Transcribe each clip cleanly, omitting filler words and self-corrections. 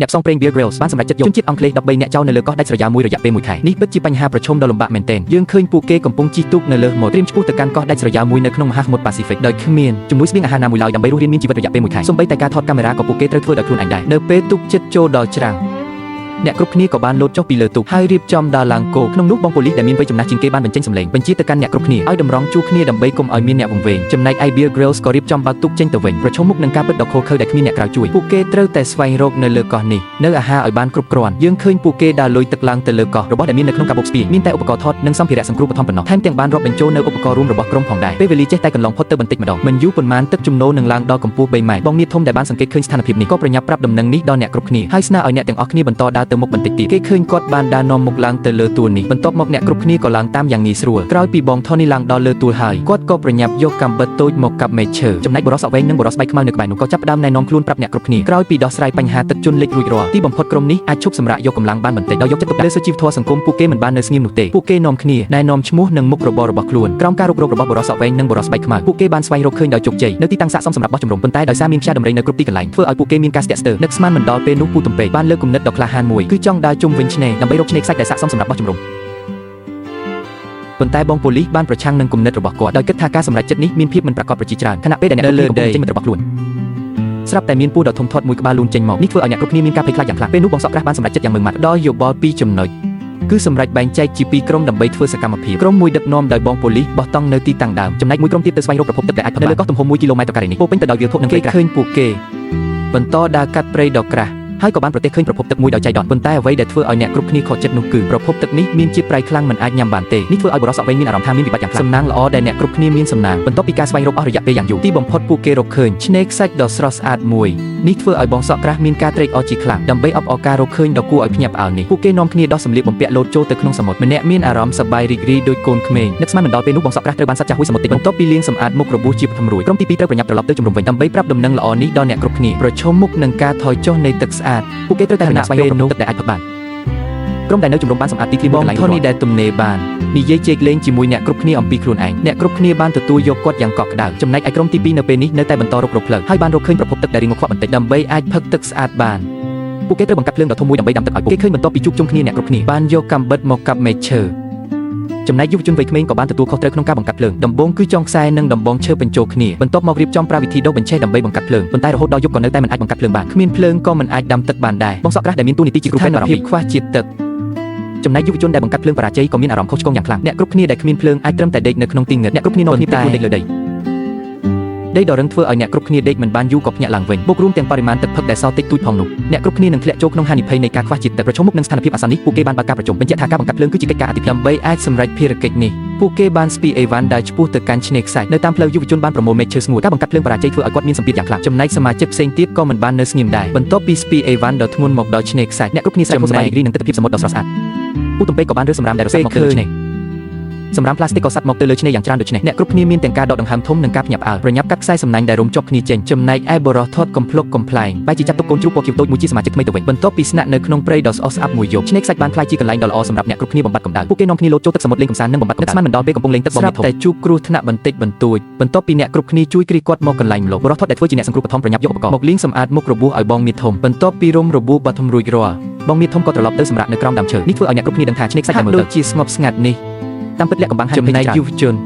អ្នកផ្សងព្រេង Bear Grylls បានសម្រេចចិត្តយកជនជាតិអង់គ្លេស13នាក់ចោលនៅលើកោះដាច់ស្រយាលមួយរយៈពេល1ខែនេះពិតជាបញ្ហាប្រឈមដ៏លំបាកមែនទែនយើងឃើញពួកគេកំពុងជិះទូកនៅលើម៉ូត្រៀមឆ្ពោះទៅកាន់កោះដាច់ស្រយាលមួយនៅក្នុងមហាសមុទ្រ Pacific ដោយគ្មានជំនួយស្បៀងអាហារណាមួយឡើយដើម្បីរស់រានមានជីវិតរយៈពេល1ខែសូម្បីតែការថតកាមេរ៉ាក៏ពួកគេត្រូវធ្វើដោយខ្លួនឯងដែរនៅពេលទូកជិតចូលដល់ច្រាំងអ្នកគ្រប់គ្នាក៏បានលោតចុះពីលើទូកហើយរៀបចំដើរឡើងគោក្នុងនោះបងប៉ូលីសដែលមានវ័យចំណាស់ជាងគេបានបញ្ចេញសម្លេងបញ្ជាទៅកាន់អ្នកគ្រប់គ្នាឲ្យតម្រង់ជួរគ្នាដើម្បីកុំឲ្យមានអ្នកវង្វេងចំណែកឯ Bear Grylls ក៏រៀបចំបើកទូកចេញទៅវិញប្រឈមមុខនឹងការពិតដ៏ឃោរឃៅដែលគ្មានអ្នកក្រៅជួយពួកគេត្រូវតែស្វែងរកនៅលើកោះនេះនៅអាហារឲ្យបានគ្រប់គ្រាន់យើងឃើញពួកគេដើរលុយទឹកឡើងទៅលើកោះរបស់ដែលមាននៅក្នុងកាបូបស្ពាយមានតែឧបករណ៍ថតនិងសម្ភារៈសង្គ្រោះបឋមប៉ុណ្ណោះថែមទាំងបានរាប់បញ្ចូលនៅឧបករណ៍រួមរបស់ក្រុមផងដែរពេលវេលាចេះតែកន្លងផុតទៅបន្តិចម្ដងមិនយូរប៉ុន្មានទឹកជំនន់នឹងឡើងដល់កម្ពស់3ម៉ែត្របងនាងធំដែលបានសង្កេតឃើញស្ថានភាពនេះក៏ប្រញាប់ប្រាប់ដំណឹងនេះដល់អ្នកគ្រប់គ្នាហើយស្នើឲ្យអ្នកទាំងអស់គ្នាបន្តដើរទៅមុខបន្តិចទៀតគេឃើញគាត់បានដើរនាំមុខឡើងទៅលើទួលនេះបន្ទាប់មកអ្នកគ្រប់គ្នាក៏ឡើងតាមយ៉ាងងាយស្រួលក្រោយពីបង Tony ឡើងដល់លើទួលហើយគាត់ក៏ប្រញាប់យកកាំបិតតូចមកកាប់មែកឈើចំណែកបុរសសក់វែងនិងបុរសស្បែកខ្មៅនៅក្បែរនោះក៏ចាប់ផ្ដើមណែនាំខ្លួនប្រាប់អ្នកគ្រប់គ្នាក្រោយពីដោះស្រាយបញ្ហាទឹកជន់លិចរួចរាល់ទីបំផុតក្រុមនេះអាចឈប់សម្រាកយកកម្លាំងបានបន្តិចដោយយកចិត្តទុកដាក់លើសុជីវធម៌សង្គមពួកគេមិនបាននៅស្ងៀមនោះទេពួកគេនាំគ្នាណែនាំឈ្មោះនិងមុខរបររបស់ខ្លួនក្រោមការរុករករបស់បុរសសក់វែងនិងបុរសស្បែកខ្មៅពួកគេបានស្វែងរកឃើញដោយជោគជ័យនៅទីតាំងស័ក្តិសមសម្រាប់បោះជំរំប៉ុន្តែដោយសារមានខ្យល់ដំរីនៅគ្រប់ទីកន្លែងធ្វើឲ្យពួកគេមានការស្ទាក់ស្ទើរនឹកស្មានមិនដល់ពេលនោះពូទំពេកបានលើកគំនិតដ៏ក្លាហានមួយគឺចង់ដើរជុំវិញឆ្នេរដើម្បីរកឆ្នេរខ្សាច់ដែលស័ក្តិសមសម្រាប់បោះជំរំប៉ុន្តែបងប៉ូលីសបានប្រឆាំងនឹងគំនិតរបស់គាត់ដោយគិតថាការសម្រេចចិត្តនេះមានភាពមិនប្រកបប្រជាច្រើនខណៈពេលដែលអ្នកលើដីចេញមិត្តរបស់ខ្លួនស្រាប់តែមានពស់ដ៏ធំធាត់មួយក្បាលលូនចេញមកនេះធ្វើឲ្យអ្នកគ្រប់គ្នាមានការភ័យខ្លាចយ៉ាងខ្លាំងពេលនោះបងសក់ក្រាស់បានសម្រេចចិត្តយ៉ាងម៉ឺងម៉ាត់ដោយយោបល់ពីចំណុចគឺសម្រេចបែងចែកជាពីរក្រុមដើម្បីធ្វើសកម្មភាពក្រុមមួយដឹកនាំដោយបងប៉ូលីសបោះតង់នៅទីតាំងដើមចំណែកមួយក្រុមទៀតទៅស្វែងរកប្រភពទឹកដែលអាចផឹកនៅលើកោះទំហំ1គីឡូម៉ែត្រការ៉េនេះពោពេញទៅដោយវាលភក់និងគេឃើញពួកគេបន្តដើរកាត់ព្រៃដ៏ក្រាស់ហើយក៏បានប្រទះឃើញប្រភពទឹកមួយដោយចៃដន្យប៉ុន្តែអ្វីដែលធ្វើឲ្យអ្នកគ្រប់គ្នាខកចិត្តនោះគឺប្រភពទឹកនេះមានជាតិប្រៃខ្លាំងមិនអាចញ៉ាំបានទេនេះធ្វើឲ្យបុរសសក់វែងមានអារម្មណ៍ថាមានវិបត្តិយ៉ាងខ្លាំងសំណាងល្អដែលអ្នកគ្រប់គ្នាមានសំណាងបន្ទាប់ពីការស្វែងរកអស់រយៈពេលយ៉ាងយូរទីបំផុតពួកគេរកឃើញឆ្នេរខ្សាច់ដ៏ស្រស់ស្អាតមួយនេះធ្វើឲ្យបងសក់ក្រាស់មានការត្រេកអរជាខ្លាំងដើម្បីអបអរការរកឃើញដ៏គួរឲ្យភ្ញាក់ផ្អើលនេះពួកគេនាំគ្នាដោះសម្លៀកបំពាក់លោតចូលទៅក្នុងសមុទ្រម្នាក់មានអារម្មណ៍សប្បាយរីករាយដូចកូនក្មេងនឹកស្មានមិនដល់ពេលនោះបងសក់ក្រាស់ត្រូវបានសត្វចាស់មួយសមុទ្រតិចបន្ទាប់ពីលាងសម្អាតមុខរបួសជាបឋមរួចក្រុមទី2ត្រូវប្រញាប់ត្រឡប់ទៅជំរំវិញដើម្បីប្រាប់ដំណឹងល្អនេះដល់អ្នកគ្រប់គ្នាប្រឈមមុខនឹងការថយចុះនៃទឹកស្អាតពួកគេត្រូវតែស្វែងរកទឹកដែលអាចផឹកបានក្រុមដែលនៅជំរំបានសម្អាតទីធ្លាមួយកន្លែង Tony ដែលទំនេរបាននិយាយជែកលេងជាមួយអ្នកគ្រប់គ្នាអំពីខ្លួនឯងអ្នកគ្រប់គ្នាបានទទួលយកគាត់យ៉ាងកក់ក្ដៅចំណែកឯក្រុមទី2នៅពេលនេះនៅតែបន្តរករកផ្លូវហើយបានរកឃើញប្រភពទឹកដែលរីងមកខ្វក់បន្តិចដើម្បីអាចផឹកទឹកស្អាតបានពួកគេត្រូវបង្កាត់ភ្លើងដ៏ធំមួយដើម្បីដាំទឹកឲ្យពួកគេឃើញបន្ទាប់ពីជួបជុំគ្នាអ្នកគ្រប់គ្នាបានយកកាំបិតមកកាប់មែកឈើចំណែកយុវជនវ័យក្មេងក៏បានទទួលខុសត្រូវក្នុងការបង្កាត់ភ្លើងដំបូងគឺចងខ្សែនិងដំបងឈើបញ្ចូលគ្នាបន្ទាប់មករៀបចំប្រាវិធីដុសបញ្ឆេះដើម្បីបង្កាត់ភ្លើងប៉ុន្តែរហូតដល់យប់ក៏នៅតែមិនអាចបង្កាត់ភ្លើងបានគ្មានភ្លើងក៏មិនអាចដាំទឹកបានដែរបងសក់ក្រាស់ដែលមានតួនាទីជាគ្រូពេទ្យអារម្មណ៍ខ្វះជាតិទឹកចំណែកយុវជនដែលបង្កាត់ភ្លើងបរាជ័យក៏មានអារម្មណ៍ខុសឆ្គងយ៉ាងខ្លាំងអ្នកគ្រប់គ្នាដែលគ្មានភ្លើងអាចត្រឹមតែដេកនៅក្នុងទីងឹតអ្នកគ្រប់គ្នានាំគ្នាតែដេកលើដីដ៏រឹងធ្វើឲ្យអ្នកគ្រប់គ្នាដេកមិនបានយូរក៏ភ្ញាក់ឡើងវិញបូករួមទាំងបរិមាណទឹកផឹកដែលសល់តិចតួចផងនោះអ្នកគ្រប់គ្នានឹងធ្លាក់ចូលក្នុងហានិភ័យនៃការខ្វះជាតិទឹកប្រឈមមុខនឹងស្ថានភាពអាសន្ននេះពួកគេបានបើកការប្រជុំបញ្ជាក់ថាការបង្កាត់ភ្លើងគឺជាកិច្ចការអាទិភាពដើម្បីអាចសម្រេចភារកិច្ចនេះពួកគេបានស្ពីអេវ៉ាន់ដើរឆ្ពោះទៅកាន់ឆ្នេរខ្សាច់នៅតាមផ្លូវយុវជនបានប្រមូលមែកឈើស្ងួតការបង្កាត់ភ្លើងបរាជ័យធ្វើឲ្យគាត់មានសម្ពាធយ៉ាងខ្លាំងចំណែកសមាជិកផ្សេងទៀតក៏មិនបាននៅស្ងៀមដែរបន្ទាប់ពីស្ពីអេវ៉ាន់ដ៏ធ្ងន់មកដល់ឆ្នេរខ្សាច់អ្នកគ្រប់គ្នាស្រែកមកសប្បាយរីករាយនឹងទិដ្ឋភាពសមុទ្រដ៏ស្រស់ស្អាតពូទំពេកក៏បានរើសម្រាមដែលរសាត់មកលើឆ្នេរសម្រាប់ផ្លាស្ទិកក៏សាត់មកទៅលើឆ្នេរយ៉ាងច្រើនដូចនេះអ្នកគ្រប់គ្នាមានទាំងការដកដង្ហើមធំនិងការភ្ញាក់ផ្អើលប្រញាប់កាត់ខ្សែសំណាញ់ដែលរុំជាប់គ្នាចេញចំណែកឯបុរសថតកំភ្លុកកំប្លែងបែរជាចាប់ទុកកូនជ្រូកពណ៌ខៀវតូចមួយជាសមាជិកថ្មីទៅវិញបន្ទាប់ពីស្នាក់នៅក្នុងព្រៃដ៏ស្អុះស្អាប់មួយយប់ឆ្នេរខ្សាច់បានក្លាយជាកន្លែងដ៏ល្អសម្រាប់អ្នកគ្រប់គ្នាបំបត្តិកម្ដៅពួកគេនាំគ្នាលោតចូលទឹកសមុទ្រលេងកម្សាន្តនិងបំបត្តិកម្ដៅស្មានមិនដល់ពេលកំពុងលេងទឹកបងមានធំតែជួបគ្រោះថ្នាក់បន្តិចបន្តួចបន្ទាប់ពីអ្នកគ្រប់គ្នាជួយគ្រីគាត់មកកន្លែងម្លប់បុរសថតដែលធ្វើជាអ្នកសង្គ្រោះបឋមប្រញាប់យកឧបករណ៍មកលាងសម្អាតមុខរបួសឲ្យបងមានធំបន្ទាប់ពីរុំរបួសបឋមរួចរាល់បងមានធំក៏ត្រឡប់ទៅសម្រាកនៅក្រោមដើមឈើនេះធ្វើឲ្យអ្នកគ្រប់គ្នាដឹងថាឆ្នេរខ្សាច់តែមើលទៅជាស្ងប់ស្ងាត់នេះតាមពិតលក្ខកំបាំងហានិភ័យយុវជន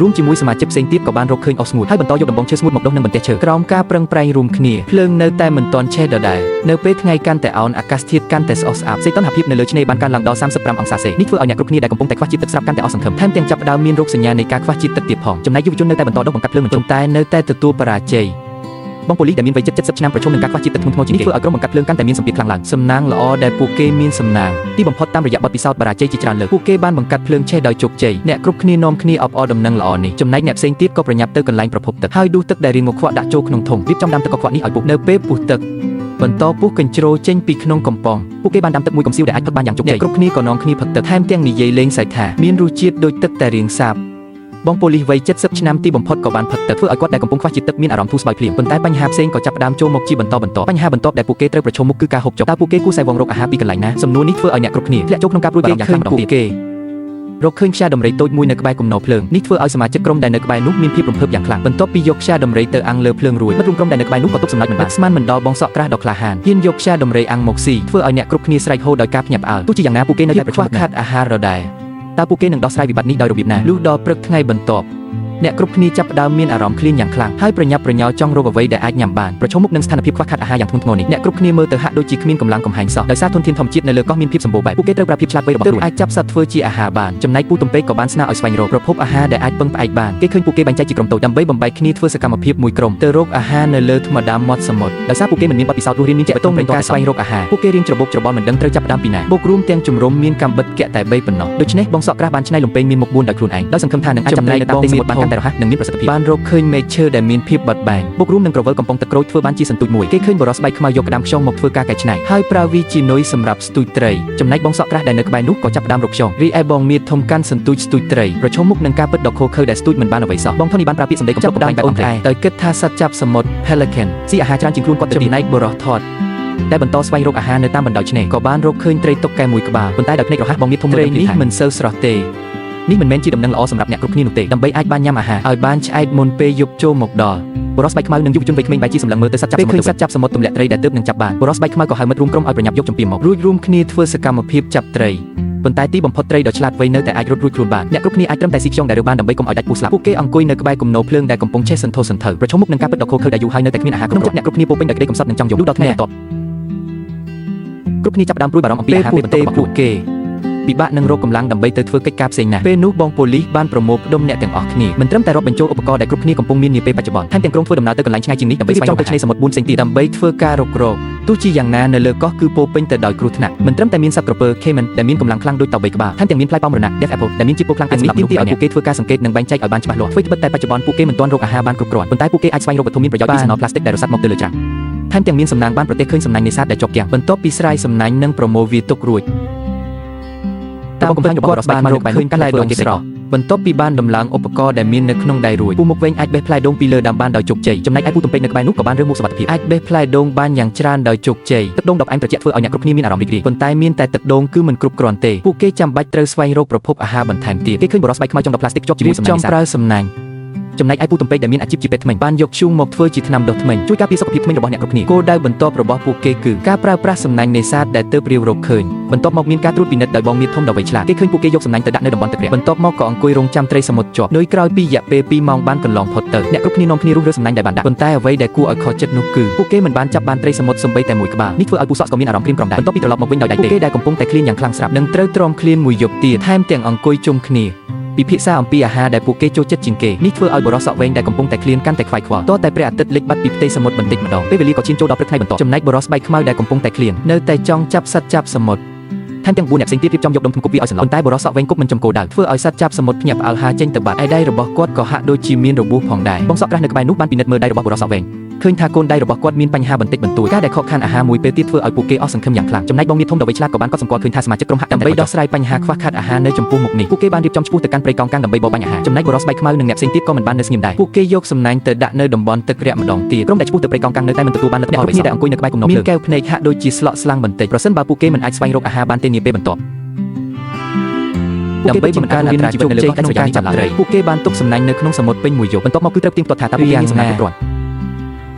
រួមជាមួយសមាជិកផ្សេងទៀតក៏បានរកឃើញអស់ស្ងួតហើយបន្តយកដំបងឈើស្ងួតមកដុសនឹងបន្ទះឈើក្រោមការប្រឹងប្រែងរួមគ្នាភ្លើងនៅតែមិនទាន់ឆេះដដែលនៅពេលថ្ងៃកាន់តែអោនអាកាសធាតុកាន់តែស្អុះស្អាប់សីតុណ្ហភាពនៅលើឆ្នេរបានកើនឡើងដល់35អង្សាសេនេះធ្វើឲ្យអ្នកគ្រប់គ្នាដែលកំពុងតែខ្វះជាតិទឹកស្រាប់កាន់តែអស់សង្ឃឹមថែមទាំងចាប់ផ្ដើមមានរោគសញ្ញានៃការខ្វះជាតិទឹកទៀតផងចំណែកយុវជននៅតែបន្តដុសបង្កាត់ភ្លើងមិនចុះតែនៅតែទទួលបរាជ័យបងប៉ូលីសដែលមានវ័យ70ឆ្នាំប្រឈមនឹងការខ្វះជាតិទឹកធ្ងន់ធ្ងរជាងនេះធ្វើឲ្យក្រុមបង្កាត់ភ្លើងកាន់តែមានសម្ពាធខ្លាំងឡើងសំណាងល្អដែលពួកគេមានសំណាងទីបំផុតតាមរយៈបទពិសោធន៍បរាជ័យជាច្រើនលើកពួកគេបានបង្កាត់ភ្លើងឆេះដោយជោគជ័យអ្នកគ្រប់គ្នានាំគ្នាអបអរដំណឹងល្អនេះចំណែកអ្នកផ្សេងទៀតក៏ប្រញាប់ទៅកន្លែងប្រភពទឹកហើយដួសទឹកដែលរីងមកខ្វក់ដាក់ចូលក្នុងធុងរៀបចំដាំទឹកកខ្វក់នេះឲ្យពុះនៅពេលពុះទឹកបន្តពុះកញ្ជ្រោលចេញពីក្នុងកំប៉ុងពួកគេបានដាំទឹកមួយកំសៀវដែលអាចផឹកបានយ៉ាងជោគជ័យអ្នកគ្រប់គ្នាក៏នាំគ្នាផឹកទឹកថែមទាំងនិយាយលេងសើចថាមានរសជាតិដូចទឹកតែរាងសាបបងប៉ូលីសវ័យ70ឆ្នាំទីបំផុតក៏បានផឹកទឹកធ្វើឲ្យគាត់ដែលកំពុងខ្វះជាតិទឹកមានអារម្មណ៍ធូរស្បើយភ្លាមប៉ុន្តែបញ្ហាផ្សេងក៏ចាប់ផ្ដើមចូលមកជាបន្តបញ្ហាបន្ទាប់ដែលពួកគេត្រូវប្រឈមមុខគឺការហូបចុកតើពួកគេគួរតែវងរកអាហារពីកន្លែងណាសំណួរនេះធ្វើឲ្យអ្នកគ្រប់គ្នាធ្លាក់ចូលក្នុងការព្រួយបារម្ភយ៉ាងខ្លាំងម្ដងទៀត រកឃើញខ្យាដំរីតូចមួយនៅក្បែរគំនរភ្លើងនេះធ្វើឲ្យសមាជិកក្រុមដែលនៅក្បែរនោះមានភាពរំភើបយ៉ាងខ្លាំងបន្ទាប់ពីយកខ្យាដំរីទៅអាំងលើភ្លើងរួចមិត្តរួមក្រុមដែលនៅក្បែរនោះក៏ទប់សម្ដេចមិនបានស្មានមិនដល់បងសក់ក្រាស់ដ៏ក្លាហានហ៊ានយកខ្យាដំរីអាំងមកស៊ីធ្វើឲ្យអ្នកគ្រប់គ្នាស្រែកហូដោយការភ្ញាក់ផ្អើលទោះជាយ៉ាងណាពួកគេនៅតែប្រឈមខាត់អាហារដដែលតើពួកគេនឹងដោះស្រាយវិបត្តិនេះដោយរបៀបណាលុះដល់ព្រឹកថ្ងៃបន្ទាប់អ្នកគ្រប់គ្នាចាប់ផ្ដើមមានអារម្មណ៍ឃ្លានយ៉ាងខ្លាំងហើយប្រញាប់ប្រញាល់ចង់រកអ្វីដែលអាចញ៉ាំបានប្រឈមមុខនឹងស្ថានភាពខ្វះខាតអាហារយ៉ាងធ្ងន់ធ្ងរនេះអ្នកគ្រប់គ្នាមើលទៅហាក់ដូចជាគ្មានកម្លាំងកំហែងសោះដោយសារធនធានធម្មជាតិនៅលើកោះមានភាពសម្បូរបែបពួកគេត្រូវប្រើភាពឆ្លាតវៃរបស់ខ្លួនអាចចាប់សត្វធ្វើជាអាហារបានចំណែកពូទំពេកក៏បានស្នើឲ្យស្វែងរកប្រភពអាហារដែលអាចពឹងផ្អែកបានគេឃើញពួកគេបែងចែកជាក្រុមតូចដើម្បីបំបែកគ្នាធ្វើសកម្មភាពមួយក្រុមទៅរកអាហារនៅលើថ្មដាមមាត់សមុទ្រដោយសារពួកគេមិនមានបទពិសោធន៍រស់រានមានជាក់បន្ទង់ក្នុងការស្វែងរកអាហារពួកគេរៀងច្របូកច្របល់មិនដឹងត្រូវចាប់ផ្ដើមពីណាបូករួមទាំងជំរំមានកំបិតកែតែ3ប៉ុណ្ណោះដូច្នេះបងសក់ក្រាស់បានច្នៃលំពេងមានមុខ4ដោយខ្លួនឯងដោយសង្ឃឹមថានឹងអាចចំណែកនៅតាមទេសមុទ្របានកាន់តែរហ័សនិងមានប្រសិទ្ធភាពបានរកឃើញមែកឈើដែលមានភាពបត់បែនបូករួមនឹងក្រវិលកំប៉ុងទឹកក្រូចធ្វើបានជាសន្ទូចមួយគេឃើញបរិសុទ្ធស្បែកខ្មៅយកក្តាមខ្យងមកធ្វើការកែច្នៃហើយប្រើវាជានុយសម្រាប់ស្ទូចត្រីចំណែកបងសក់ក្រាស់ដែលនៅក្បែរនោះក៏ចាប់ផ្ដើមរកខ្យងរីឯបងមៀតធំកាន់សន្ទូចស្ទូចត្រីប្រឈមមុខនឹងការពិតដ៏ឃោរឃៅដែលស្ទូចមិនបានអ្វីសោះបងថូនីបានប្រើពាក្យសម្ដីកំពុងបែកអូនដែរដោយគិតថាសត្វចាប់សមុទ្រ Pelican ស៊ីអាហារច្រើនជាងខ្លួនគាត់ទៅទីណៃបរោះថតតែបន្តស្វែងរកអាហារនៅតាមបណ្ដោយឆ្នេរក៏បានរកឃើញត្រីតុកកែមួយក្បាលប៉ុន្តែដោយភ្នែករហ័សបងមៀតធំត្រីនេះមិនសូវស្រស់ទេនេះមិនមែនជាដំណឹងល្អសម្រាប់អ្នកគ្រប់គ្នានោះទេដើម្បីអាចបានញ៉ាំអាហារឲ្យបានឆ្អែតមុនពេលយប់ចូលមកដល់បរិសុទ្ធស្បែកខ្មៅនិងយុវជនវ័យក្មេងបែរជាសម្លឹងមើលទៅសត្វចាប់សមុទ្រពេលឃើញសត្វចាប់សមុទ្រទម្លាក់ត្រីដែលទើបនឹងចាប់បានបរិសុទ្ធស្បែកខ្មៅក៏ហៅមិត្តរួមក្រុមឲ្យប្រញាប់យកចំពាមករួចរួមគ្នាធ្វើសកម្មភាពចាប់ត្រីប៉ុន្តែទីបំផុតត្រីដ៏ឆ្លាតវៃនៅតែអាចរត់រួចខ្លួនបានអ្នកគ្រប់គ្នាអាចត្រឹមតែស៊ីខ្យងដែលរើបានដើម្បីកុំឲ្យដាច់ពូស្លាប់ពួកគេអង្គុយនៅក្បែរគំនរភ្លើងដែលកំពុងឆេះសន្ធោសន្ធៅប្រឈមមុខនឹងការពិតដ៏ឃោរឃៅដែលយូរហើយនៅតែគ្មានអាហារក្នុងចិត្តអ្នកគ្រប់គ្នាពោពេញដោយក្តីកំសត់និងចង់យកលុះដល់ថ្ងៃបន្ទាប់គ្រប់គ្នាចាប់ផ្ដើមព្រួយបារម្ភអំពីអាហារពេលបន្ទាប់របស់ពួកគេពិបាកនឹងរកកម្លាំងដើម្បីទៅធ្វើកិច្ចការផ្សេងណាស់ពេលនោះបងប៉ូលីសបានប្រមូលផ្ដុំអ្នកទាំងអស់គ្នាមិនត្រឹមតែរាប់បញ្ចូលឧបករណ៍ដែលគ្រប់គ្នាកំពុងមាននាពេលបច្ចុប្បន្នថែមទាំងក្រុមធ្វើដំណើរទៅកន្លែងឆ្ងាយជាងនេះដើម្បីស្វែងរកទៅឆ្នេរសមុទ្រ4ផ្សេងទៀតដើម្បីធ្វើការរុករកទោះជាយ៉ាងណានៅលើកោះគឺពោពេញទៅដោយគ្រោះថ្នាក់មិនត្រឹមតែមានសត្វក្រពើ Cayman ដែលមានកម្លាំងខ្លាំងដូចតៅ3ក្បាលថែមទាំងមានផ្លែប៉ោមរណៈ Death Apple ដែលមានជាតិពុលខ្លាំងទាំងនេះទាមទារឲ្យពួកគេធ្វើការសង្កេតនិងបែងចែកឲ្យបានច្បាស់លាស់ធ្វើត្បិតតែបច្ចុប្បន្នពួកគេមិនទាន់រកអាហារបានគ្រប់គ្រាន់ប៉ុន្តែពួកគេអាចស្វែងរកវត្ថុមានប្រយោជន៍ពីសំណល់ផ្លាស្ទិកដែលរសាត់មកទៅលើច្រាំថែមទាំងមានសំណាងបានប្រទេសឃើញសំណាញ់នេសាទដែលជាប់គាំងបន្ទាប់ពីស្រាយសំណាញ់និងប្រមូលវាទុករួចតាមកំហែងរបស់រដ្ឋបានរកឃើញផ្លែដូងស្រស់បន្ទាប់ពីបានដំឡើងឧបករណ៍ដែលមាននៅក្នុងដៃរួចពូមុខវែងអាចបេះផ្លែដូងពីលើដើមបានដោយជោគជ័យចំណែកឯពូទំពេកនៅក្បែរនោះក៏បានរើសមុខសុវត្ថិភាពអាចបេះផ្លែដូងបានយ៉ាងច្រើនដោយជោគជ័យទឹកដូងដប់អែមត្រជាក់ធ្វើឲ្យអ្នកគ្រប់គ្នាមានអារម្មណ៍រីករាយប៉ុន្តែមានតែទឹកដូងគឺមិនគ្រប់គ្រាន់ទេពួកគេចាំបាច់ត្រូវស្វែងរកប្រភពអាហារបន្ថែមទៀតគេឃើញបរិសុទ្ធស្បែកខ្មៅចង់ដុតផ្លាស្ទិកជាប់ជាមួយសំណាញ់ប្រើសំណាញ់ចំណែកឯពូទំពេកដែលមានអាជីពជាពេទ្យធ្មេញបានយកធ្យូងមកធ្វើជាថ្នាំដុសធ្មេញជួយការពារសុខភាពធ្មេញរបស់អ្នកគ្រប់គ្នាគោលដៅបន្ទាប់របស់ពួកគេគឺការប្រើប្រាស់សំណាញ់នេសាទដែលទើបរាវរកឃើញបន្ទាប់មកមានការត្រួតពិនិត្យដោយបងមៀតធំដ៏វៃឆ្លាតគេឃើញពួកគេយកសំណាញ់ទៅដាក់នៅតំបន់ទឹករាក់បន្ទាប់មកក៏អង្គុយរងចាំត្រីសមុទ្រជាប់ដោយក្រោយពីរយៈពេល2ម៉ោងបានកន្លងផុតទៅអ្នកគ្រប់គ្នានាំគ្នារុះរើសំណាញ់ដែលបានដាក់ប៉ុន្តែអ្វីដែលគួរឲ្យខកចិត្តនោះគឺពួកគេមិនបានចាប់បានត្រីសមុទ្រសូម្បីតែមួយក្បាលនេះធ្វើឲ្យពូសក់ក៏មានអារម្មណ៍ព្រៀមក្រំដែរបន្ទាប់ពីត្រឡប់មកវិញដោយដៃទេពួកគេដែលកំពុងតែឃ្លានយ៉ាងខ្លាំងស្រាប់នឹងត្រូវទ្រាំឃ្លានមួយយប់ទៀតថែមទាំងអង្គុយជុំគ្នាពិភាក្សាអំពីអាហារដែលពួកគេចូលចិត្តជាងគេនេះធ្វើឲ្យបរិសុទ្ធសក់វែងដែលកំពុងតែឃ្លានកាន់តែខ្វាយខ្វល់តតែព្រះអាទិត្យលិចបាត់ពីផ្ទៃសមុទ្របន្តិចម្ដងពេលវេលាក៏ឈានចូលដល់ព្រឹកថ្ងៃបន្ទាប់ចំណែកបរិសុទ្ធស្បែកខ្មៅដែលកំពុងតែឃ្លាននៅតែចង់ចាប់សត្វចាប់សមុទ្រថែមទាំង4អ្នកផ្សេងទៀតរៀបចំយកដុំធំគប់វាឲ្យសន្លប់ប៉ុន្តែបរិសុទ្ធសក់វែងគប់មិនចំគោលដៅធ្វើឲ្យសត្វចាប់សមុទ្រភ្ញាក់ផ្អើលហាចេញទៅបាត់ឯដៃរបស់គាត់ក៏ហាក់ដូចជាមានរបួសផងដែរបងសក់ក្រាស់នៅក្បែរនោះបានពិនិត្យមើលដៃរបស់បរិសុទ្ធសក់វែងឃើញថាកូនដៃរបស់គាត់មានបញ្ហាបន្តិចបន្តួចការដែលខកខានអាហារមួយពេលទៀតធ្វើឲ្យពួកគេអស់សង្ឃឹមយ៉ាងខ្លាំងចំណែកបងមៀតធំដ៏វៃឆ្លាតក៏បានកត់សម្គាល់ឃើញថាសមាជិកក្រុមហាក់ដើម្បីដោះស្រាយបញ្ហាខ្វះខាតអាហារនៅចំពោះមុខនេះពួកគេបានរៀបចំឈ្មោះទៅកាន់ព្រៃកោងកាំងដើម្បីបបបាញ់អាហារចំណែកបរិសុទ្ធស្បែកខ្មៅនិងអ្នកផ្សេងទៀតក៏មិនបាននៅស្ងៀមដែរពួកគេយកសំណាញ់ទៅដាក់នៅតំបន់ទឹករាក់ម្ដងទៀតក្រុមដែលឈ្មោះទៅព្រៃកោងកាំងនៅតែមិនទទួលបានលទ្ធផលអ្វីសោះអ្នកអង្គុយនៅក្បែរគំនរភ្លើងមានកែវភ្នែកហាក់ដូចជាស្លក់ស្លាំងបន្តិចប្រសិនបើពួកគេមិនអាចស្វែងរកអាហារបានទេនាពេលបន្ទាប់ដើម្បីបង្កើនអត្រាជីវិតនៅលើកោះក្នុងការចាប់ត្រីពួកគេបានទុកសំណាញ់នៅក្នុងសមុទ្រពេញមួយយប់បន្ទាប់មកគឺត្រូវផ្ទៀងផ្ទាត់ថាតើពួកគេមានសំណាញ់គ្រប់គ្រាន់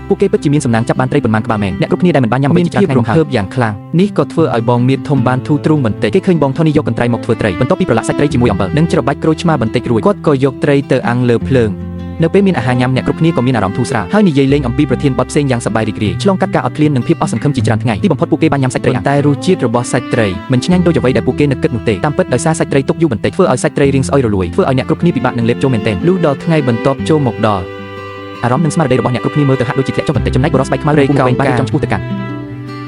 ពួកគេពិតជាមានសំណាងចាប់បានត្រីប៉ុន្មានក្បាលមែនអ្នកគ្រប់គ្នាដែលមិនបានញ៉ាំមានភាពរំភើបយ៉ាងខ្លាំងនេះក៏ធ្វើឲ្យបងមៀតធំបានធូរទ្រូងបន្តិចគេឃើញបងថូនីយកកន្ត្រៃមកធ្វើត្រីបន្ទាប់ពីប្រឡាក់សាច់ត្រីជាមួយអំបិលនិងច្របាច់ក្រូចឆ្មាបន្តិចរួចគាត់ក៏យកត្រីទៅអាំងលើភ្លើងនៅពេលមានអាហារញ៉ាំអ្នកគ្រប់គ្នាក៏មានអារម្មណ៍ធូរស្រាលហើយនិយាយលេងអំពីប្រធានបទផ្សេងយ៉ាងសប្បាយរីករាយឆ្លងកាត់ការអត់ឃ្លាននិងភាពអស់សង្ឃឹមជាច្រើនថ្ងៃទីបំផុតពួកគេបានញ៉ាំសាច់ត្រីតែរសជាតិរបស់សាច់ត្រីមិនឆ្ងាញ់ដូចអ្វីដែលពួកគេនឹកគិតនោះទេតាមពិតដោយសារសាច់ត្រីទុកយូរបន្តិចធ្វើឲ្យសាច់ត្រីរាងស្អុយរលួយធ្វើឲ្យអ្នកគ្រប់គ្នាពិបាកនឹងលេបចូលមែនទែនលុះដល់ថ្ងៃបន្ទាប់ចូលមកដល់អារម្មណ៍និងស្មារតីរបស់អ្នកគ្រប់គ្នាមើលទៅហាក់ដូចជាធ្លាក់ចុះបន្តិចចំណែកបរិសុទ្ធស្បែកខ្មៅរេកកោងបានចំឈ្មោះទៅកាន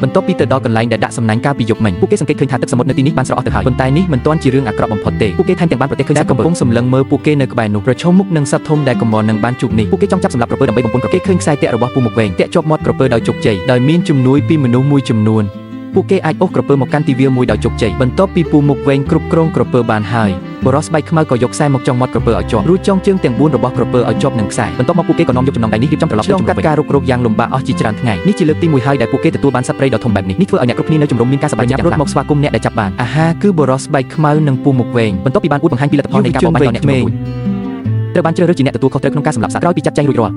់បន្ទាប់ពីទៅដល់កន្លែងដែលដាក់សំណាញ់កាលពីយប់មិញពួកគេសង្កេតឃើញថាទឹកសមុទ្រនៅទីនេះបានស្រកអស់ទៅហើយប៉ុន្តែនេះមិនទាន់ជារឿងអាក្រក់បំផុតទេពួកគេថែមទាំងបានប្រទះឃើញសត្វកំពុងសម្លឹងមើលពួកគេនៅក្បែរនោះប្រឈមមុខនឹងសត្វធំដែលកំមនឹងបានជួបនេះពួកគេចង់ចាប់សម្លាប់ក្រពើដើម្បីបំពុនក្រពើឃើញខ្សែទាក់របស់ពូមុខវែងទាក់ជាប់មាត់ក្រពើដោយជោគជ័យដោយមានជំនួយពីមនុស្សមួយចំនួន ពួកគេអាចអូសក្រពើមកកាន់ទីវាលមួយដោយជោគជ័យបន្ទាប់ពីពូមុខវែងគ្រប់គ្រងក្រពើបានហើយបរិសស្បែកខ្មៅក៏យកខ្សែមកចងមាត់ក្រពើឲ្យជាប់រួចចងជើងទាំង4របស់ក្រពើឲ្យជាប់នឹងខ្សែបន្ទាប់មកពួកគេក៏នាំយកចំណងដៃនេះរៀបចំត្រឡប់ទៅជំរុំវិញការរុករកយ៉ាងលំបាកអស់ជាច្រើនថ្ងៃនេះជាលើកទី1ហើយដែលពួកគេទទួលបានសត្វព្រៃដ៏ធំបែបនេះធ្វើឲ្យអ្នកគ្រប់គ្នានៅជំរុំមានការសប្បាយចិត្តរត់មកស្វាគមន៍អ្នកដែលចាប់បានអាហារគឺបរិសស្បែកខ្មៅនិងពូមុខវែងបន្ទាប់ពីបានអួតបង្ហាញពីលទ្ធផលនៃការបរបាញ់ដល់អ្នកជំនុំត្រូវបានជ្រើសរើសជាអ្នកទទួលខុសត្រូវក្នុងការសម្លាប់សត្វក្រោយពីចាត់ចែងរួចរាល់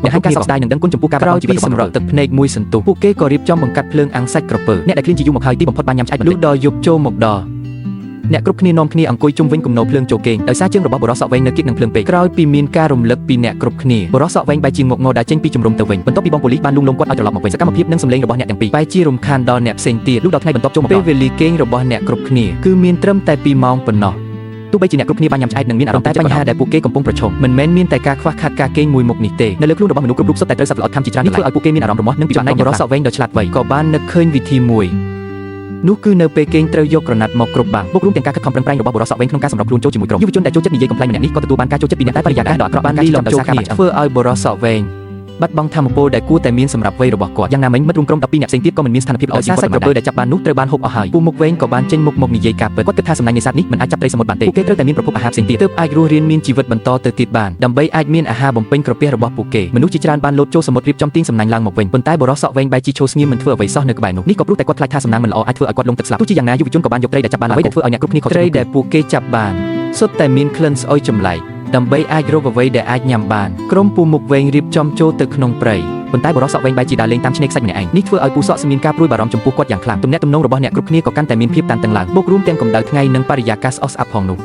អ្នកឲ្យការសោកស្ដាយនឹងដឹងគុណចំពោះការក្រោយពីសម្រក់ទឹកភ្នែកមួយសន្ទុះពួកគេក៏រៀបចំបង្កាត់ភ្លើងអាំងសាច់ក្រពើអ្នកដែលឃ្លានជាយូរមកហើយទីបំផុតបានញ៉ាំឆ្អែតបន្តិចដល់យប់ចូលមកដល់អ្នកគ្រប់គ្នានាំគ្នាអង្គុយជុំវិញគំនរភ្លើងចូលគេងដោយសារជើងរបស់បរិសសក់វែងនៅគៀកនឹងភ្លើងពេកក្រោយពីមានការរំលឹកពីអ្នកគ្រប់គ្នាបរិសសក់វែងបែរជាងងក់ងល់ដែលចេញពីជំរំទៅវិញបន្ទាប់ពីបងប៉ូលីសបានលួងលោមគាត់ឲ្យត្រឡប់មកវិញសកម្មភាពនិងសម្លេងរបស់អ្នកទាំងពីរបែរជារំខានដល់អ្នកផ្សេងទៀតលុះដល់ថ្ងៃបន្ទាប់ចូលមកពេលវេលាគេងរបស់អ្នកគ្រប់គ្នាគឺមានត្រឹមតែ2ម៉ោងប៉ុណ្ណោះទោះបីជាអ្នកគ្រប់គ្នាបានញ៉ាំឆ្អែតនិងមានអារម្មណ៍តែបញ្ហាដែលពួកគេកំពុងប្រឈមមិនមែនមានតែការខ្វះខាតការគេងមួយមុខនេះទេនៅលើខ្លួនរបស់មនុស្សគ្រប់រូបសុទ្ធតែត្រូវសត្វល្អិតខំជាច្រើននេះធ្វើឲ្យពួកគេមានអារម្មណ៍រមាស់និងពិបាកណែបរិសសក់វែងដ៏ឆ្លាតវៃក៏បាននឹកឃើញវិធីមួយនោះគឺនៅពេលគេងត្រូវយកក្រណាត់មកគ្រប់បាំងបូករួមទាំងការខិតខំប្រឹងប្រែងរបស់បរិសសក់វែងក្នុងការសម្របខ្លួនចូលជាមួយក្រុមយុវជនដែលចូលចិត្តនិយាយកំ pl ែងម្នាក់នេះក៏ទទួលបានការចូលចិត្តពីអ្នកតែបរិយាកាសដ៏អាក្រក់បានលីឡំចូលគ្នាធ្វើឲ្យបរិសសក់វែងបាត់បង់ធម៌ពលដែលគួរតែមានសម្រាប់វ័យរបស់គាត់យ៉ាងណាមិញមិត្តរួមក្រុម12អ្នកផ្សេងទៀតក៏មិនមានស្ថានភាពល្អជាងគាត់ក្រពើដែលចាប់បាននោះត្រូវបានហូបអស់ហើយពូមុខវែងក៏បានចេញមុខមកនិយាយការពិតគាត់គិតថាសំណាញ់នេសាទនេះមិនអាចចាប់ត្រីសមុទ្របានទេពួកគេត្រូវតែមានប្រភពអាហារផ្សេងទៀតទើបអាចរស់រានមានជីវិតបន្តទៅទៀតបានដើម្បីអាចមានអាហារបំពេញក្រពះរបស់ពួកគេមនុស្សជាច្រើនបានលោតចូលសមុទ្ររៀបចំទាញសំណាញ់ឡើងមកវិញប៉ុន្តែបរិសសក់វែងបែរជាឈរស្ងៀមមិនធ្វើអ្វីសោះនៅក្បែរនោះនេះក៏ព្រោះតែគាត់ខ្លាចថាសំណាងមិនល្អអាចធ្វើឲ្យគាត់លង់ទឹកស្លាប់ទោះជាយ៉ាងណាយុវជនក៏បានយកត្រីដែលចាប់បានអ្វីដែលធ្វើឲ្យអ្នកគ្រប់គ្នាខកចិត្តត្រីដែលពួកគេចាប់បានសុទ្ធតែមានក្លិនស្អុយចម្លែកដើម្បីអាចរកអ្វីដែលអាចញ៉ាំបានក្រុមពូមុខវែងរៀបចំចូលទៅក្នុងព្រៃប៉ុន្តែបរិសសក់វែងបែរជាដើរលេងតាមឆ្នេរខ្សាច់ម្នាក់ឯងនេះធ្វើឲ្យពូសក់មានការព្រួយបារម្ភចំពោះគាត់យ៉ាងខ្លាំងទំនាក់ទំនងរបស់អ្នកគ្រប់គ្នាក៏កាន់តែមានភាពតានតឹងឡើងបូករួមទាំងកម្ដៅថ្ងៃនិងបរិយាកាសស្អុះស្អាប់ផងនោះ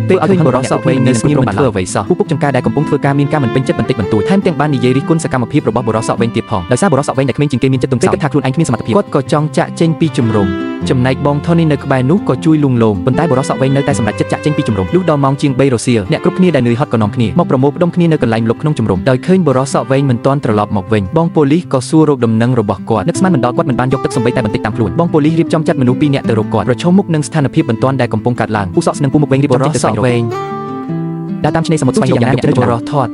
ពេលឃើញបរិសសក់វែងនៅស្ងៀមមិនធ្វើអ្វីសោះពូពុកចំការដែលកំពុងធ្វើការមានការមិនពេញចិត្តបន្តិចបន្តួចថែមទាំងបាននិយាយរិះគន់សកម្មភាពរបស់បរិសសក់វែងទៀតផងដោយសារបរិសសក់វែងដែលក្មេងជាងគេមានចិត្តទន់ខ្សោយគិតថាខ្លួនឯងគ្មានសមត្ថភាពគាត់ក៏ចង់ចាក់ចេញពីជំរំចំណែកបងថននេះនៅក្បែរនោះក៏ជួយលួងលោមប៉ុន្តែបរិសសក់វែងនៅតែសម្រេចចិត្តចាក់ចេញពីជំរំលុះដល់ម៉ោងជាង3រសៀលអ្នកគ្រប់គ្នាដែលនឿយហត់ក៏នាំគ្នាមកប្រមូលផ្ដុំគ្នានៅកន្លែងលុបក្នុងជំរំដោយឃើញបរិសសក់វែងមិនទាន់ត្រឡប់មកវិញបងប៉ូលីសក៏សួររកដំណឹងរបស់គាត់នឹកស្មានមិនដល់គាត់មិនបានយកទឹកសំបីតែបន្តិចតាមខ្លួនបងប៉ូលីសរៀបចំចាត់មនុស្ស2នាក់ទៅរកគាត់ប្រឈមមុខនឹងស្ថានភាពបន្ទាន់ដែលកំពុងកើតឡើងពូសក់និងពូមុខវែងរៀបចំទៅស្វែងរកដើរតាមឆ្នេរសមុទ្រស្វែងរកយ៉ាងណាជ្រៅបរិសធាត់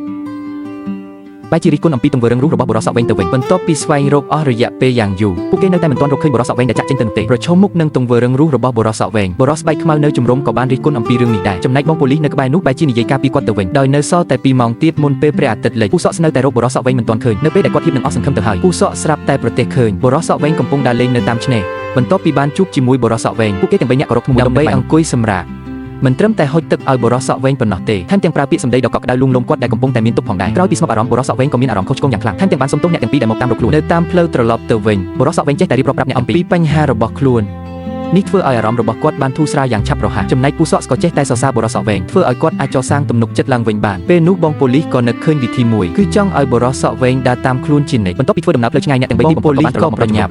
បែរជារិះគន់អំពីទង្វើរឹងរូសរបស់បរិសសក់វែងទៅវិញបន្ទាប់ពីស្វែងរកអស់រយៈពេលយ៉ាងយូរពួកគេនៅតែមិនទាន់រកឃើញបរិសសក់វែងដែលចាក់ចេញទៅនោះទេប្រឈមមុខនឹងទង្វើរឹងរូសរបស់បរិសសក់វែងបរិសស្បែកខ្មៅនៅជំរំក៏បានរិះគន់អំពីរឿងនេះដែរចំណែកបងប៉ូលីសនៅក្បែរនោះបែរជានិយាយការពីគាត់ទៅវិញដោយនៅសល់តែ2ម៉ោងទៀតមុនពេលព្រះអាទិត្យលិចពូសក់ស្នៅតែរកបរិសសក់វែងមិនទាន់ឃើញនៅពេលដែលគាត់ហៀបនឹងអស់សង្ឃឹមទៅហើយពូសក់ស្រាប់តែប្រទះឃើញបរិសសក់វែងកំពុងដើរលេងនៅតាមឆ្នេរបន្ទាប់ពីបានជួបជាមួយបរិសសក់វែងពួកគេទាំង3នាក់ក៏រកឃ្មុំដើម្បីអង្គុយសម្រាកមិនត្រឹមតែហុចទឹកឲ្យបរិសសក់វែងប៉ុណ្ណោះទេថែមទាំងប្រើពាក្យសម្ដីដ៏កក់ក្ដៅលួងលោមគាត់ដែលកំពុងតែមានទុក្ខផងដែរក្រោយពីស្ងប់អារម្មណ៍បរិសសក់វែងក៏មានអារម្មណ៍ខុសឆ្គងយ៉ាងខ្លាំងថែមទាំងបានសុំទោសអ្នកទាំងពីរដែលមកតាមរកខ្លួននៅតាមផ្លូវត្រឡប់ទៅវិញបរិសសក់វែងចេះតែរៀបរាប់ប្រាប់អ្នកអំពីបញ្ហារបស់ខ្លួននេះធ្វើឲ្យអារម្មណ៍របស់គាត់បានធូរស្រាលយ៉ាងឆាប់រហ័សចំណែកពូសក់ក៏ចេះតែសរសើរបរិសសក់វែងធ្វើឲ្យគាត់អាចចសាងទំនុកចិត្តឡើងវិញបានពេលនោះបងប៉ូលីសក៏នឹកឃើញវិធីមួយគឺចង់ឲ្យបរិសសក់វែងដើរតាមខ្លួនជានិច្ចបន្ទាប់ពីធ្វើដំណើរផ្លូវឆ្ងាយអ្នកទាំង3ទីបំផុតក៏បានត្រឡប់មកប្រញាប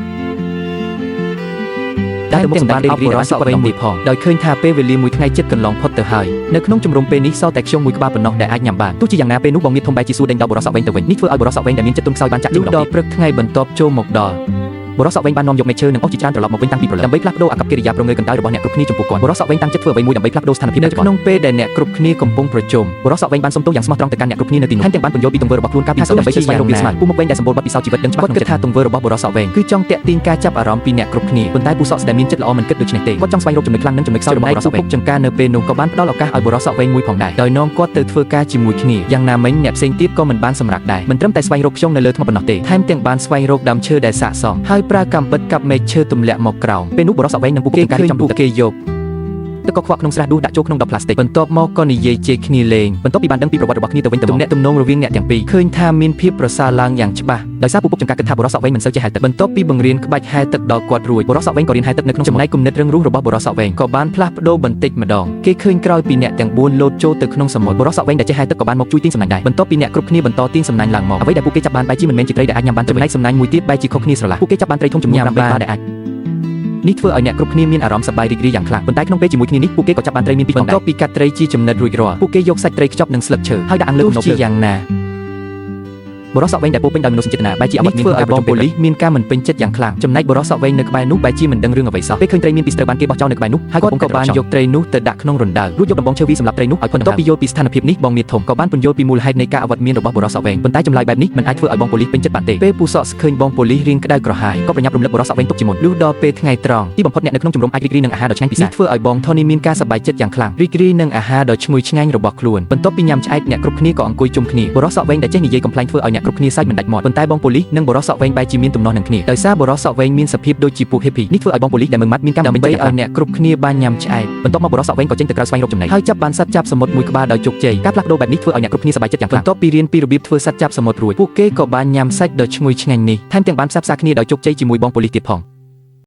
់តែមុខសម្បត្តិរីករាយរបស់សក់វែងមួយផងដោយឃើញថាពេលវេលាមួយថ្ងៃចិត្តកន្លងផុតទៅហើយនៅក្នុងជំរំពេលនេះសល់តែខ្យងមួយក្បាលប៉ុណ្ណោះដែលអាចញ៉ាំបានទោះជាយ៉ាងណាពេលនោះបងមានធំបែរជាសួរដេញដល់បរិសសក់វែងទៅវិញនេះធ្វើឲ្យបរិសសក់វែងដែលមានចិត្តទន់ខ្សោយបានចាក់ចេញដល់ព្រឹកថ្ងៃបន្ទាប់ចូលមកដល់បរិសសក់វែងបាននាំយកមេឈើនិងអុសជាច្រើនត្រឡប់មកវិញតាំងពីព្រលឹមដើម្បីផ្លាស់ប្ដូរអាកប្បកិរិយាប្រងើយកណ្ដៅរបស់អ្នកគ្រប់គ្នាចំពោះគាត់បរិសសក់វែងតាំងចិត្តធ្វើអ្វីមួយដើម្បីផ្លាស់ប្ដូរស្ថានភាពនៅក្នុងពេលដែលអ្នកគ្រប់គ្នាកំពុងប្រជុំបរិសសក់វែងបានសុំទោសយ៉ាងស្មោះត្រង់ទៅកាន់អ្នកគ្រប់គ្នានៅទីនោះថែមទាំងបានពន្យល់ពីទង្វើរបស់ខ្លួនកាលពីសោដើម្បីស្វែងរកវាស្មានពូមុខវែងដែលសម្បូរបទពិសោធន៍ជីវិតដឹងច្បាស់ក្នុងចិត្តថាទង្វើរបស់បរិសសក់វែងគឺចង់តាក់ទាញការចាប់អារម្មណ៍ពីអ្នកគ្រប់គ្នាប៉ុន្តែពូសក់ដែលមានចិត្តល្អមិនគិតដូច្នេះទេគាត់ចង់ស្វែងរកចំណុចខ្លាំងនិងចំណុចខ្សោយរបស់បរិសសក់វែងចំការនៅពេលនោះក៏បានផ្ដល់ឱកាសឲ្យបរិសសក់វែងមួយផងដែរដោយនាំគាត់ទៅធ្វើការជាមួយគ្នាយ៉ាងណាមិញអ្នកផ្សេងទៀតក៏មិនបានសម្រេចដែរមិនត្រឹមតែស្វែងរកខ្យងនៅលើថ្មប៉ុណ្ណោះទេថែមទាំងបានស្វែងរកដើមឈើដែលស័ក្តិសមហើយប្រើកាំបិតកាប់មែកឈើទម្លាក់មកក្រោមពេលនោះបរិសសក់វែងនិងពួកគេឃើញពួកគេយកទឹកកខ្វក់ក្នុងស្រះដួសដាក់ចូលក្នុងដបប្លាស្ទិកបន្ទាប់មកក៏និយាយជេរគ្នាលេងបន្ទាប់ពីបានដឹងពីប្រវត្តិរបស់គ្នាទៅវិញទៅមកទំនាក់ទំនងរវាងអ្នកទាំងពីរឃើញថាមានភាពប្រសើរឡើងយ៉ាងច្បាស់ដោយសារពូពុកចង្កាគិតថាបរិសសក់វែងមិនសូវចេះហែលទឹកបន្ទាប់ពីបង្រៀនក្បាច់ហែលទឹកដល់គាត់រួចបរិសសក់វែងក៏រៀនហែលទឹកនៅក្នុងចំណែកគំនិតរឹងរូសរបស់បរិសសក់វែងក៏បានផ្លាស់ប្ដូរបន្តិចម្ដងគេឃើញក្រោយពីអ្នកទាំង4លោតចូលទៅក្នុងសមុទ្របរិសសក់វែងដែលចេះហែលទឹកក៏បានមកជួយទាញសំណាញ់ដែរបន្ទាប់ពីអ្នកគ្រប់គ្នាបន្តទាញសំណាញ់ឡើងមកអ្វីដែលពួកគេចាប់បានបែរជាមិនមែនជាត្រីដែលអាចញ៉ាំបានចំណែកសំណាញ់មួយទៀតបែរជាខុសគ្នាស្រឡះពួកគេចាប់បានត្រីធំជំនាំ8ក្បាលដែលអាចនេះធ្វើឲ្យអ្នកគ្រប់គ្នាមានអារម្មណ៍សប្បាយរីករាយយ៉ាងខ្លាំងប៉ុន្តែក្នុងពេលជាមួយគ្នានេះពួកគេក៏ចាប់បានត្រីមានពីរបន្ទាប់ពីកាត់ត្រីជាចំណិតរួចរាល់ពួកគេយកសាច់ត្រីខ្ចប់នឹងស្លឹកឈើហើយដាក់អាំងលើគំនរភ្លើងយ៉ាងណា បរិសក់វែងដែលពោពេញដោយមនោសញ្ចេតនាបែរជាអបិទមានធ្វើឲ្យបងប៉ូលីសមានការមិនពេញចិត្តយ៉ាងខ្លាំងចំណែកបរិសក់វែងនៅក្បែរនោះបែរជាមិនដឹងរឿងអ្វីសោះពេលឃើញត្រីមានពីរត្រូវបានគេបោះចោលនៅក្បែរនោះហើយគាត់ក៏បានយកត្រីនោះទៅដាក់ក្នុងរណ្ដៅរួចយកដំបងឈើវីសម្រាប់ត្រីនោះឲ្យបន្ទាប់ពីយល់ពីស្ថានភាពនេះបងមាធំក៏បានពន្យល់ពីមូលហេតុនៃការអវត្តមានរបស់បរិសក់វែងប៉ុន្តែចម្លើយបែបនេះមិនអាចធ្វើឲ្យបងប៉ូលីសពេញចិត្តបានទេពេលពូសក់ឃើញបងប៉ូលីសរៀងក្តៅក្រហាយក៏ប្រញាប់រំលឹកបរិសក់វែងទុកជាមុនលុះដល់ពេលថ្ងៃត្រង់ទីបំផុតអ្នកនៅក្នុងជំរំអាចរីករាយនឹងអាហារដ៏ឆ្ងាញ់ពិសេសធ្វើឲ្យបងថនីមានការសប្បាយចិត្តយ៉ាងខ្លាំងរីករាយនឹងអាហារដ៏ឈ្ងុយឆ្ងាញ់របស់ខ្លួនបន្ទាប់ពីញ៉ាំឆ្អែតអ្នកគ្រប់គ្នាក៏អង្គុយជុំគ្នាបរិសក់វែងដែលចេះនិយាយកំប្លែងធ្វើឲ្យអ្នកគ្រប់គ្នាសើចមិនដាច់មាត់ប៉ុន្តែបងប៉ូលីសនិងបរិសក់វែងបែរជាមានទំនាស់នឹងគ្នាដោយសារបរិសក់វែងមានសភាពដូចជាពួក hippie នេះធ្វើឲ្យបងប៉ូលីសដែលមើលម៉ាត់មានការដើម្បីឲ្យអ្នកគ្រប់គ្នាបានញ៉ាំឆ្អែតបន្ទាប់មកបរិសក់វែងក៏ចេញទៅក្រៅស្វែងរកចំណីហើយចាប់បានសត្វចាប់សមុទ្រមួយក្បាលដោយជោគជ័យការផ្លាស់ប្ដូរបែបនេះធ្វើឲ្យអ្នកគ្រប់គ្នាសប្បាយចិត្តយ៉ាងខ្លាំងបន្ទាប់ពីរៀនពីរបៀបធ្វើសត្វចាប់សមុទ្ររួចពួកគេក៏បានញ៉ាំសាច់ដ៏ឈ្ងុយឆ្ងាញ់នេះថែមទាំងបានផ្សះផ្សាគ្នាដោយជោគជ័យជាមួយបងប៉ូលីសទៀតផង